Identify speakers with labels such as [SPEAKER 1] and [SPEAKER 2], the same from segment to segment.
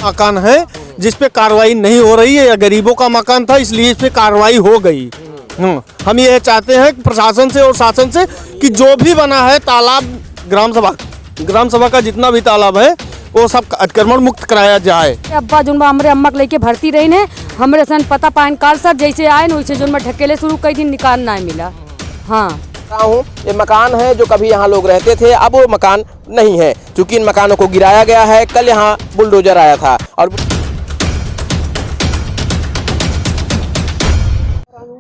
[SPEAKER 1] मकान है जिस पे कार्रवाई नहीं हो रही है, या गरीबों का मकान था इसलिए इस पे कार्रवाई हो गई। हम ये चाहते हैं प्रशासन से और शासन से कि जो भी बना है तालाब, ग्राम सभा का जितना भी तालाब है वो सब अतिक्रमण मुक्त कराया जाए।
[SPEAKER 2] अब्बा जो हमरे अम्मा के लेके भर्ती रही ने, हमरे सन पता पैन कार्ड सर जैसे आए न वैसे जो ढकेले शुरू कई दिन निकाल ना मिला। हाँ
[SPEAKER 3] हूँ ये मकान है जो कभी यहाँ लोग रहते थे, अब वो मकान नहीं है क्योंकि इन मकानों को गिराया गया है। कल यहाँ बुलडोजर आया था और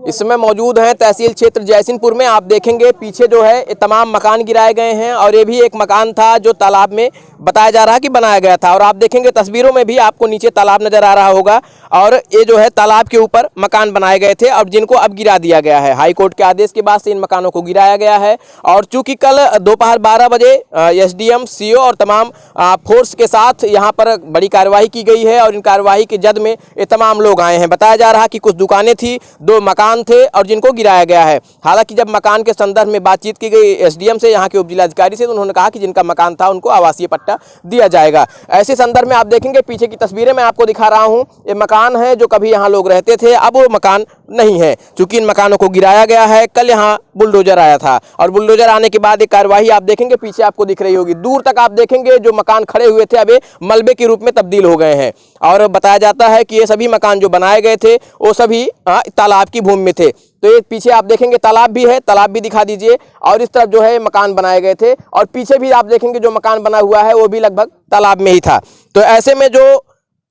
[SPEAKER 3] इस समय मौजूद हैं तहसील क्षेत्र जयसिंहपुर में। आप देखेंगे पीछे जो है ये तमाम मकान गिराए गए हैं और ये भी एक मकान था जो तालाब में बताया जा रहा है कि बनाया गया था। और आप देखेंगे तस्वीरों में भी आपको नीचे तालाब नजर आ रहा होगा और ये जो है तालाब के ऊपर मकान बनाए गए थे और जिनको अब गिरा दिया गया है। हाई कोर्ट के आदेश के बाद से इन मकानों को गिराया गया है। और चूंकि कल दोपहर 12 बजे एसडीएम, सीओ और तमाम फोर्स के साथ यहाँ पर बड़ी कार्रवाई की गई है और इन कार्रवाई के जद में ये तमाम लोग आए हैं। बताया जा रहा कि कुछ दुकानें थी, 2 मकान थे और जिनको गिराया गया है। हालांकि जब मकान के संदर्भ में बातचीत की गई एसडीएम से, यहाँ के उप जिलाधिकारी से, तो उन्होंने कहा कि जिनका मकान था उनको आवासीय पट्टा दिया जाएगा। ऐसे संदर्भ में आप देखेंगे पीछे की तस्वीरें मैं आपको दिखा रहा हूँ, ये मकान है जो कभी यहाँ लोग रहते थे, अब वो मकान नहीं है क्योंकि इन मकानों को गिराया गया है। कल यहाँ बुलडोजर आया था और बुलडोजर आने के बाद एक कार्रवाई आप देखेंगे पीछे आपको दिख रही होगी। दूर तक आप देखेंगे जो मकान खड़े हुए थे अब ये मलबे के रूप में तब्दील हो गए हैं। और बताया जाता है कि ये सभी मकान जो बनाए गए थे वो सभी तालाब की भूमि में थे। तो ये पीछे आप देखेंगे तालाब भी है, तालाब भी दिखा दीजिए। और इस तरफ जो है मकान बनाए गए थे और पीछे भी आप देखेंगे जो मकान बना हुआ है वो भी लगभग तालाब में ही था। तो ऐसे में जो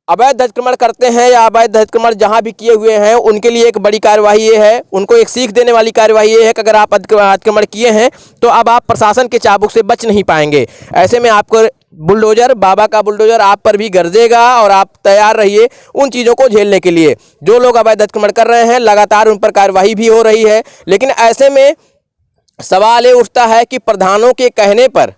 [SPEAKER 3] अवैध अतिक्रमण करते हैं या अवैध अतिक्रमण जहां भी किए हुए हैं उनके लिए एक बड़ी कार्रवाई ये है, उनको एक सीख देने वाली कार्रवाई ये है कि अगर आप अतिक्रमण किए हैं तो अब आप प्रशासन के चाबुक से बच नहीं पाएंगे। ऐसे में आपको बुलडोजर, बाबा का बुलडोजर आप पर भी गरजेगा और आप तैयार रहिए उन चीज़ों को झेलने के लिए। जो लोग अवैध अतिक्रमण कर रहे हैं लगातार उन पर कार्रवाई भी हो रही है। लेकिन ऐसे में सवाल ये उठता है कि प्रधानों के कहने पर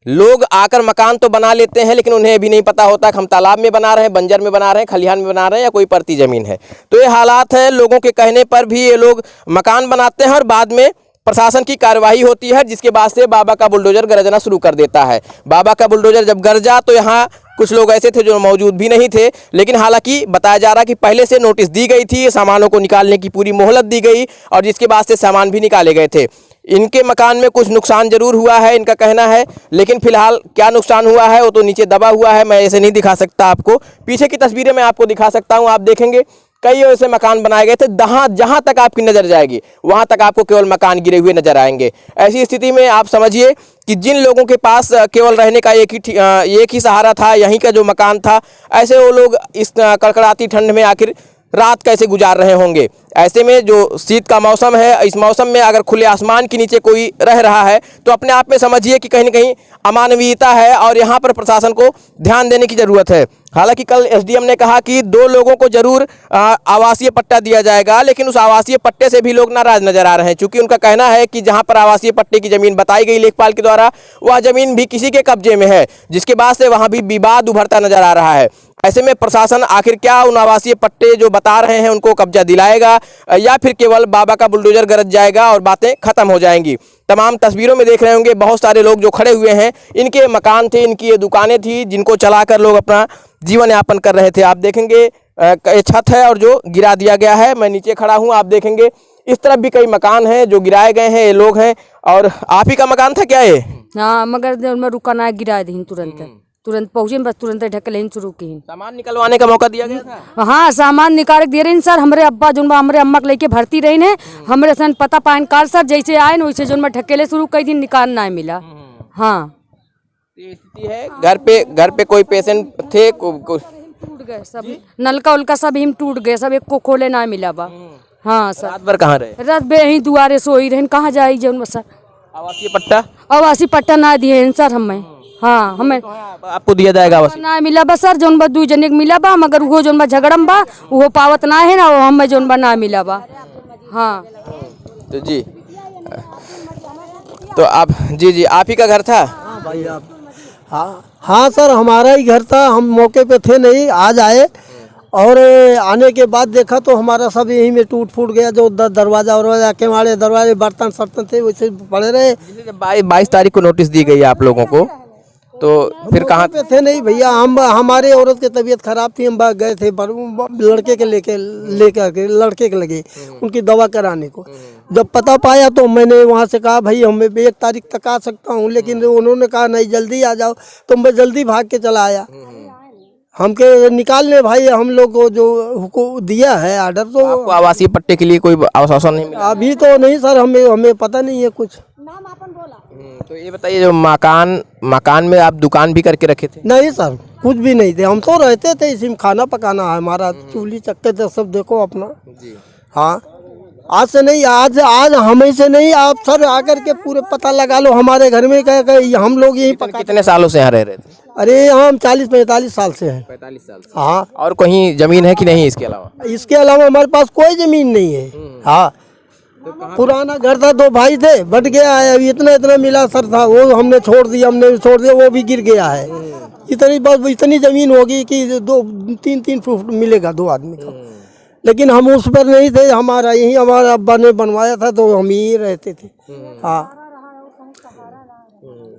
[SPEAKER 3] लोग आकर मकान तो बना लेते हैं लेकिन उन्हें भी नहीं पता होता कि हम तालाब में बना रहे हैं, बंजर में बना रहे हैं, खलिहान में बना रहे हैं या कोई परती ज़मीन है। तो ये हालात हैं, लोगों के कहने पर भी ये लोग मकान बनाते हैं और बाद में प्रशासन की कार्रवाई होती है जिसके बाद से बाबा का बुलडोजर गरजना शुरू कर देता है। बाबा का बुलडोजर जब गरजा तो यहाँ कुछ लोग ऐसे थे जो मौजूद भी नहीं थे, लेकिन हालांकि बताया जा रहा कि पहले से नोटिस दी गई थी, सामानों को निकालने की पूरी मोहलत दी गई और जिसके बाद से सामान भी निकाले गए थे। इनके मकान में कुछ नुकसान जरूर हुआ है इनका कहना है, लेकिन फिलहाल क्या नुकसान हुआ है वो तो नीचे दबा हुआ है, मैं ऐसे नहीं दिखा सकता आपको। पीछे की तस्वीरें मैं आपको दिखा सकता हूँ। आप देखेंगे कई ऐसे मकान बनाए गए थे, जहाँ तक आपकी नज़र जाएगी वहाँ तक आपको केवल मकान गिरे हुए नजर आएंगे। ऐसी स्थिति में आप समझिए कि जिन लोगों के पास केवल रहने का एक ही सहारा था, यहीं का जो मकान था, ऐसे वो लोग इस कड़कड़ाती ठंड में आखिर रात कैसे गुजार रहे होंगे। ऐसे में जो शीत का मौसम है, इस मौसम में अगर खुले आसमान के नीचे कोई रह रहा है तो अपने आप में समझिए कि कहीं न कहीं अमानवीयता है और यहाँ पर प्रशासन को ध्यान देने की ज़रूरत है। हालांकि कल एसडीएम ने कहा कि 2 लोगों को जरूर आवासीय पट्टा दिया जाएगा, लेकिन उस आवासीय पट्टे से भी लोग नाराज नजर आ रहे हैं क्योंकि उनका कहना है कि जहां पर आवासीय पट्टे की ज़मीन बताई गई लेखपाल के द्वारा वह ज़मीन भी किसी के कब्जे में है, जिसके बाद से वहां भी विवाद उभरता नजर आ रहा है। ऐसे में प्रशासन आखिर क्या उन आवासीय पट्टे जो बता रहे हैं उनको कब्जा दिलाएगा या फिर केवल बाबा का बुलडोजर गरज जाएगा और बातें खत्म हो जाएंगी। तमाम तस्वीरों में देख रहे होंगे बहुत सारे लोग जो खड़े हुए हैं, इनके मकान थे, इनकी ये दुकानें थी जिनको चलाकर लोग अपना जीवन यापन कर रहे थे। आप देखेंगे ये छत है और जो गिरा दिया गया है, मैं नीचे खड़ा हूँ, आप देखेंगे इस तरफ भी कई मकान हैं जो गिराए गए हैं, ये लोग हैं। और आप ही का मकान था क्या ये?
[SPEAKER 2] हाँ, मगर मैं रुका ना, गिरा दी तुरंत पहुंचे, बस तुरंत ढकले शुरू की।
[SPEAKER 3] सामान निकलवाने का मौका दिया गया था?
[SPEAKER 2] हाँ, सामान निकाल दे रहे सर। हमरे अब्बा जो हमरे अम्मा के लेके भर्ती रही ने, हमरे सन पता पैन कार्ड सर जैसे आए न वैसे जो ढकेले शुरू कई दिन निकाल ना मिला। हाँ,
[SPEAKER 3] ये स्थिति है। घर पे कोई पेशेंट थे,
[SPEAKER 2] टूट गए सब, नलका उलका सब हिम टूट गए, सब एक को खोले ना मिला बा। हाँ सर।
[SPEAKER 3] रात भर कहाँ रहे?
[SPEAKER 2] रात बे यहीं दुआरे सोई रहे, कहाँ जाई जौन सर। आवासीय पट्टा ना दिए सर हमें। हाँ, हमें
[SPEAKER 3] आपको दिया जाएगा आवासीय
[SPEAKER 2] ना मिला बा सर, जौन बा 2 जने के मिला बा, मगर वो जौन बा झगड़म बा वो पावत ना है ना, वो हमें जौन बा ना मिला बा। हाँ
[SPEAKER 3] तो जी, तो आप जी आप ही का घर था?
[SPEAKER 4] हाँ भाई, आप हाँ सर, हमारा ही घर था। हम मौके पे थे नहीं, आज आए और आने के बाद देखा तो हमारा सब यहीं में टूट फूट गया। जो दरवाजा केवाड़े दरवाजे बर्तन सर्तन थे वैसे पड़े रहे।
[SPEAKER 3] 22 तारीख को नोटिस दी गई है आप लोगों को, तो फिर कहाँ
[SPEAKER 4] पे थे नहीं भैया, हम हमारे औरत की तबीयत खराब थी, हम गए थे लड़के के लेके लड़के के लगे उनकी दवा कराने को। जब पता पाया तो मैंने वहाँ से कहा भाई हमें 1 तारीख तक आ सकता हूँ, लेकिन उन्होंने कहा नहीं जल्दी आ जाओ, तो मैं जल्दी भाग के चला आया। हमके निकालने भाई हम लोग को जो हुकुम दिया है आर्डर, तो
[SPEAKER 3] आपको आवासीय पट्टे के लिए कोई आश्वासन नहीं मिला?
[SPEAKER 4] अभी तो नहीं सर, हमें पता नहीं है कुछ।
[SPEAKER 3] तो ये बताइए, जो मकान में आप दुकान भी करके रखे थे?
[SPEAKER 4] नहीं सर, कुछ भी नहीं थे, हम तो रहते थे इसी में, खाना पकाना है हमारा, चूल्ही चक्के थे सब, देखो अपना। हाँ, आज से नहीं, आज हमें से नहीं, आप सर आकर के पूरे पता लगा लो हमारे घर में क्या हम लोग यही
[SPEAKER 3] कितने सालों से यहाँ रह रहे थे?
[SPEAKER 4] अरे यहाँ हम 40-45 साल से हैं।
[SPEAKER 3] 45 साल से।
[SPEAKER 4] हाँ,
[SPEAKER 3] और कहीं जमीन है कि नहीं इसके अलावा?
[SPEAKER 4] इसके अलावा हमारे पास कोई जमीन नहीं है। हाँ, पुराना घर था, 2 भाई थे, बट गया है, अभी इतना मिला सर था, वो हमने छोड़ दिया, वो भी गिर गया है। बस इतनी जमीन होगी कि 2-3 फुट मिलेगा 2 आदमी का, लेकिन हम उस पर नहीं थे, हमारा अब्बा ने बनवाया था, तो हम यही रहते थे। हाँ,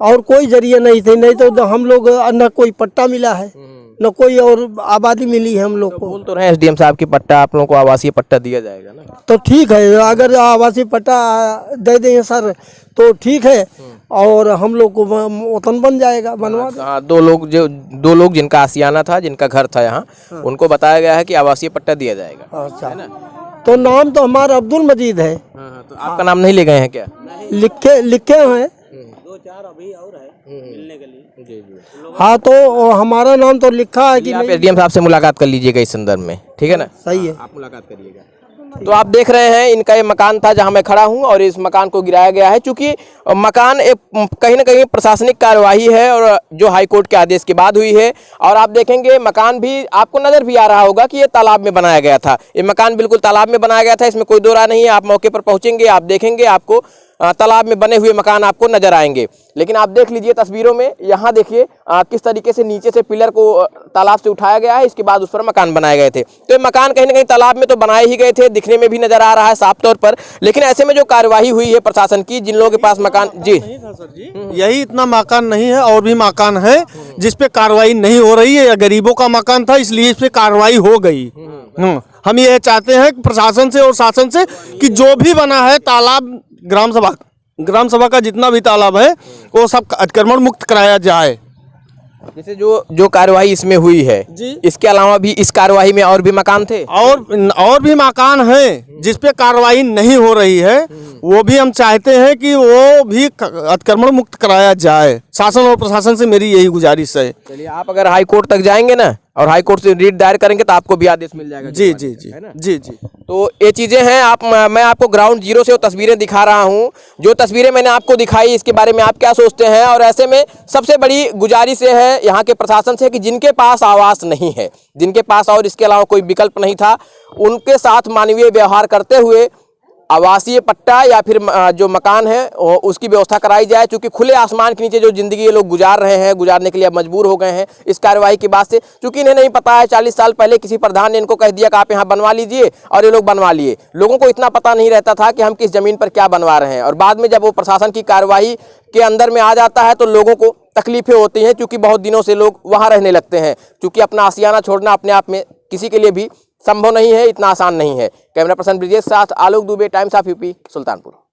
[SPEAKER 4] और कोई जरिए नहीं थे, नहीं तो हम लोग न कोई पट्टा मिला है न कोई और आबादी मिली है हम लोग को।
[SPEAKER 3] बोल तो रहे एसडीएम साहब की पट्टा, आप लोगों को आवासीय पट्टा दिया जाएगा ना?
[SPEAKER 4] तो ठीक है, अगर आवासीय पट्टा दे दें सर तो ठीक है, और हम लोग को वतन बन जाएगा, बनवा दें।
[SPEAKER 3] हाँ, 2 लोग जिनका आशियाना था, जिनका घर था यहाँ, उनको बताया गया है कि आवासीय पट्टा दिया जाएगा।
[SPEAKER 4] अच्छा, तो नाम तो हमारा अब्दुल मजीद है।
[SPEAKER 3] तो आपका नाम नहीं ले गए हैं क्या?
[SPEAKER 4] लिखे हैं
[SPEAKER 5] 2-4 अभी और है मिलने के लिए।
[SPEAKER 4] हाँ, तो हमारा नाम तो लिखा है कि
[SPEAKER 3] आप एसडीएम साहब से मुलाकात कर लीजिएगा इस संदर्भ में, ठीक है ना?
[SPEAKER 4] सही है।
[SPEAKER 3] आप मुलाकात करिएगा। तो आप देख रहे हैं, इनका ये मकान था जहां मैं खड़ा हूं, और इस मकान को गिराया गया है। चूंकि मकान एक कहीं ना कहीं प्रशासनिक कार्यवाही है, और जो हाईकोर्ट के आदेश के बाद हुई है। और आप देखेंगे मकान भी आपको नजर भी आ रहा होगा कि ये तालाब में बनाया गया था। ये मकान बिल्कुल तालाब में बनाया गया था, इसमें कोई दो राय नहीं है। आप मौके पर पहुंचेंगे, आप देखेंगे, आपको तालाब में बने हुए मकान आपको नजर आएंगे। लेकिन आप देख लीजिए तस्वीरों में, यहाँ देखिए किस तरीके से नीचे से पिलर को तालाब से उठाया गया है, इसके बाद उस पर मकान बनाए गए थे। तो ये मकान कहीं ना कहीं तालाब में तो बनाए ही गए थे, दिखने में भी नजर आ रहा है साफ तौर पर। लेकिन ऐसे में जो कार्यवाही हुई है प्रशासन की, जिन लोगों के पास मकान जी
[SPEAKER 1] यही इतना मकान नहीं है, और भी मकान है जिस पे कार्रवाई नहीं हो रही है। गरीबों का मकान था, इसलिए इस पे कार्रवाई हो गई। हम ये चाहते हैं कि प्रशासन से और शासन से कि जो भी बना है तालाब, ग्राम सभा का जितना भी तालाब है वो सब अतिक्रमण मुक्त कराया जाए।
[SPEAKER 3] जैसे जो कार्यवाही इसमें हुई है
[SPEAKER 1] जी,
[SPEAKER 3] इसके अलावा भी इस कार्यवाही में और भी मकान थे,
[SPEAKER 1] और भी मकान हैं जिस पे कार्रवाई नहीं हो रही है, वो भी हम चाहते हैं कि वो भी अतिक्रमण मुक्त कराया जाए। शासन और प्रशासन से मेरी यही गुजारिश है।
[SPEAKER 3] चलिए, आप अगर हाई कोर्ट तक जाएंगे ना और हाई कोर्ट से रीट दायर करेंगे तो आपको भी आदेश मिल जाएगा।
[SPEAKER 1] जी जी जी जी जी।
[SPEAKER 3] तो ये चीज़ें हैं। मैं आपको ग्राउंड जीरो से वो तस्वीरें दिखा रहा हूँ। जो तस्वीरें मैंने आपको दिखाई, इसके बारे में आप क्या सोचते हैं? और ऐसे में सबसे बड़ी गुजारिश ये है यहाँ के प्रशासन से कि जिनके पास आवास नहीं है, जिनके पास और इसके अलावा कोई विकल्प नहीं था, उनके साथ मानवीय व्यवहार करते हुए आवासीय पट्टा या फिर जो मकान है उसकी व्यवस्था कराई जाए। क्योंकि खुले आसमान के नीचे जो जिंदगी ये लोग गुजार रहे हैं, गुजारने के लिए अब मजबूर हो गए हैं इस कार्यवाही के बाद से। क्योंकि इन्हें नहीं पता है, 40 साल पहले किसी प्रधान ने इनको कह दिया कि आप यहाँ बनवा लीजिए, और ये लोग बनवा लिए। लोगों को इतना पता नहीं रहता था कि हम किस जमीन पर क्या बनवा रहे हैं। और बाद में जब वो प्रशासन की कार्यवाही के अंदर में आ जाता है तो लोगों को तकलीफें होती हैं, क्योंकि बहुत दिनों से लोग वहाँ रहने लगते हैं। क्योंकि अपना आशियाना छोड़ना अपने आप में किसी के लिए भी संभव नहीं है, इतना आसान नहीं है। कैमरा पर्सन ब्रिजेश के साथ आलोक दुबे, टाइम्स ऑफ यूपी, सुल्तानपुर।